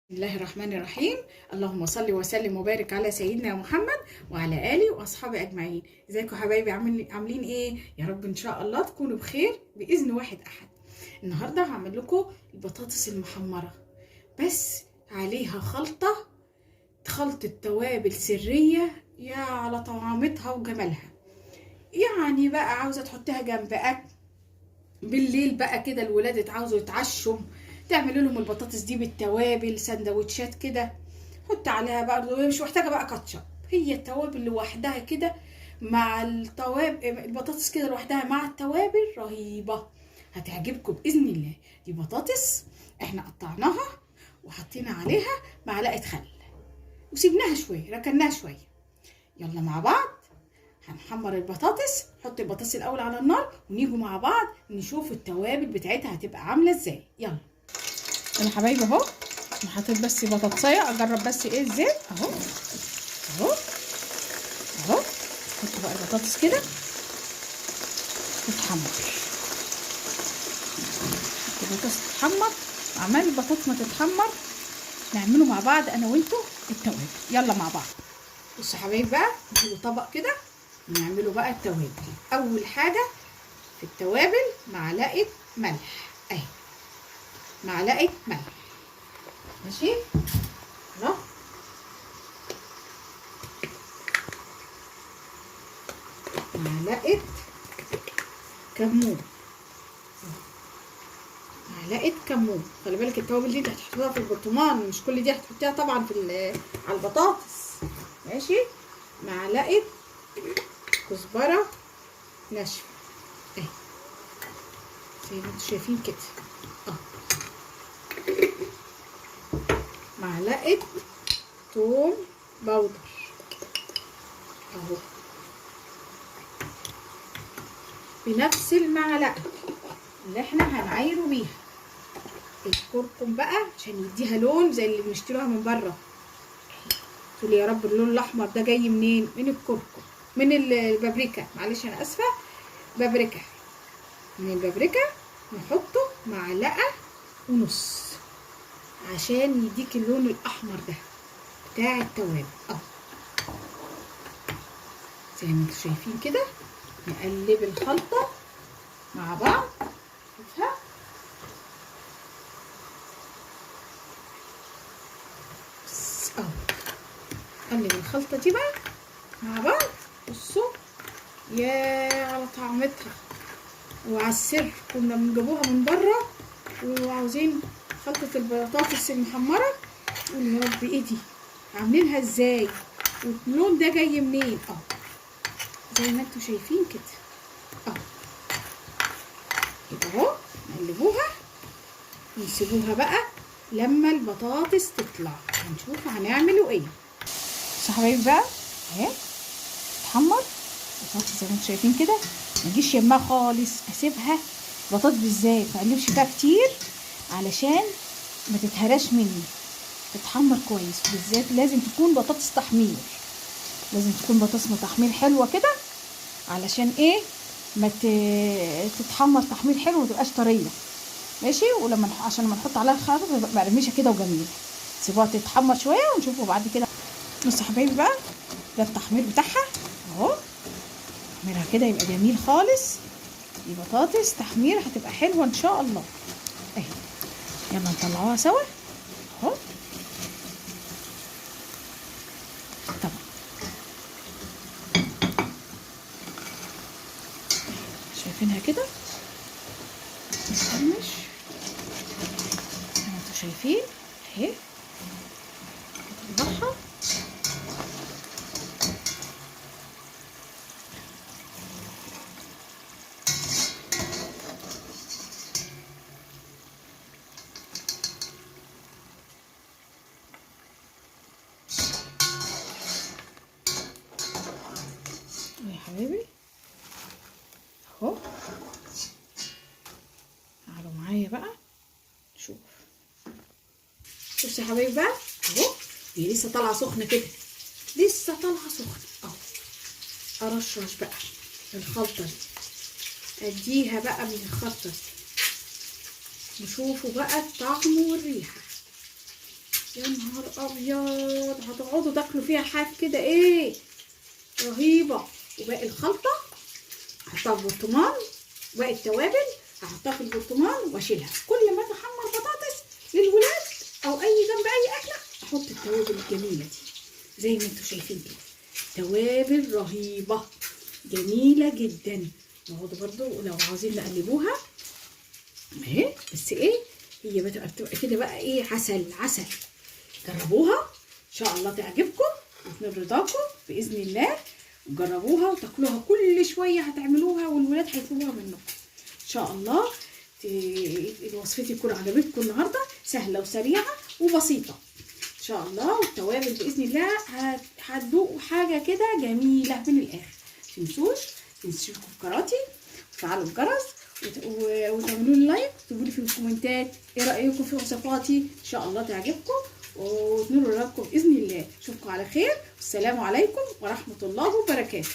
بسم الله الرحمن الرحيم. اللهم صل وسلم وبارك على سيدنا محمد وعلى اله واصحابه اجمعين. ازيكم حبايبي؟ عاملين ايه؟ يا رب ان شاء الله تكونوا بخير باذن واحد احد. النهارده هعمل لكم البطاطس المحمره، بس عليها خلطه توابل سريه يا على طعامتها وجمالها. يعني بقى عاوزه تحطيها جنب اكل بالليل بقى كده، الولاد عاوزوا يتعشوا، تعملوا لهم البطاطس دي بالتوابل سندوتشات كده. حط عليها بقى، مش محتاجه بقى كاتشب، هي التوابل لوحدها كده مع التوابل، البطاطس كده لوحدها مع التوابل رهيبه، هتعجبكم باذن الله. دي بطاطس احنا قطعناها وحطينا عليها معلقه خل وسيبناها شويه، ركناها شويه. يلا مع بعض هنحمر البطاطس. نحط البطاطس الاول على النار ونيجوا مع بعض نشوف التوابل بتاعتها هتبقى عامله ازاي. يلا يا حبايبي اهو، انا حطيت بس بطاطسيه اجرب بس ايه الزيت اهو اهو اهو. نحط بقى البطاطس كده تتحمر، البطاطس تتحمر. عمال البطاطس ما تتحمر نعمله مع بعض انا وانتوا التوابل. يلا مع بعض. بصوا يا حبايبي بقى، نجيبوا طبق كده ونعمله بقى التوابل. اول حاجه في التوابل معلقه ملح اهي، معلقه ملح ماشي. اهو معلقه كمون، معلقه كمون. خلي بالك التوابل دي انت هتحطيها في البرطمان، مش كل دي هتحطيها طبعا على البطاطس ماشي. معلقه كزبره ناشفه اهي زي ما انتم شايفين كده اه. معلقه توم باودر اهو بنفس المعلقه اللي احنا هنعايره بيها. الكركم بقى عشان يديها لون زي اللي بنشتروها من بره. تقولي يا رب اللون الاحمر ده جاي منين؟ من الكركم، من البابريكا، معلش انا اسفه، بابريكا. من البابريكا نحطه معلقه ونص عشان يديك اللون الاحمر ده بتاع التوابل اهو زي ما انتم شايفين كده. نقلب الخلطه مع بعض. شوفها اهو، نقلب الخلطه دي بقى مع بعض. بصوا يا على طعمتها وعلى السر، كنا بنجيبوها من بره وعاوزين خلطه البطاطس المحمره، قول يا رب ايه دي، عاملينها ازاي واللون ده جاي منين اهو زي ما انتم شايفين كده اهو. يبقى اهو نقلبوها ونسيبوها بقى لما البطاطس تطلع هنشوف هنعملوا ايه. بصوا يا حبايبي بقى اهي تتحمر البطاطس زي ما انتم شايفين كده، ما تجيش يمها خالص، اسيبها البطاطس بالذات ما اقلبش فيها كتير علشان ما تتهراش مني، تتحمر كويس. بالذات لازم تكون بطاطس تحمير، لازم تكون بطاطس تحمير حلوه كده علشان ايه ما تتحمر تحمير حلو، ما تبقاش طريه ماشي. ولما عشان لما نحط عليها الخلطه تبقى مقرمشه كده وجميله. سيبوها تتحمر شويه ونشوفه بعد كده. بصوا يا حبايبي بقى، ده التحمير بتاعها اهو، تحميرها كده يبقى جميل خالص. دي بطاطس تحمير هتبقى حلوه ان شاء الله اهي. يلا نطلعوها سوا اهو. طبعا شايفينها كده مش زي ما انتوا شايفين اهي. نطلعها يا حبايبي اهو. تعالوا معايا بقى شوف. بصوا يا حبايبي بقى اهو، هي لسه طالعه سخنه كده، لسه طالعه سخنه اهو. ارشرش بقى الخلطه دي، اديها بقى من الخلطه دي، نشوفوا بقى الطعم والريحه. يا نهار ابيض، هتقعدوا تاكلوا فيها حاف كده ايه رهيبه. وباقي الخلطه هحطها في برطمان، باقي التوابل هحطها في البرطمان واشيلها. كل ما اجي احمر بطاطس للولاد او اي جنب اي اكله احط التوابل الجميله دي زي ما انتم شايفين كده. توابل رهيبه جميله جدا. نقعد برضو لو عاوزين نقلبوها اهي، بس ايه هي بتبقى كده بقى ايه، عسل عسل. جربوها ان شاء الله تعجبكم وتنال رضاكم باذن الله. جربوها وتاكلوها كل شويه، هتعملوها والولاد هيطلبوها منكم ان شاء الله. وصفتي تكون عجبتكم النهارده، سهله وسريعه وبسيطه ان شاء الله. والتوابل باذن الله هتدوقوا حاجه كده جميله من الاخر. متنسوش تشتركوا في قناتي وتفعلوا الجرس وتعملوا لي لايك وتكتبوا لي في الكومنتات ايه رايكم في وصفاتي، ان شاء الله تعجبكم وتنولوا رضاكم باذن الله. اشوفكم على خير والسلام عليكم ورحمه الله وبركاته.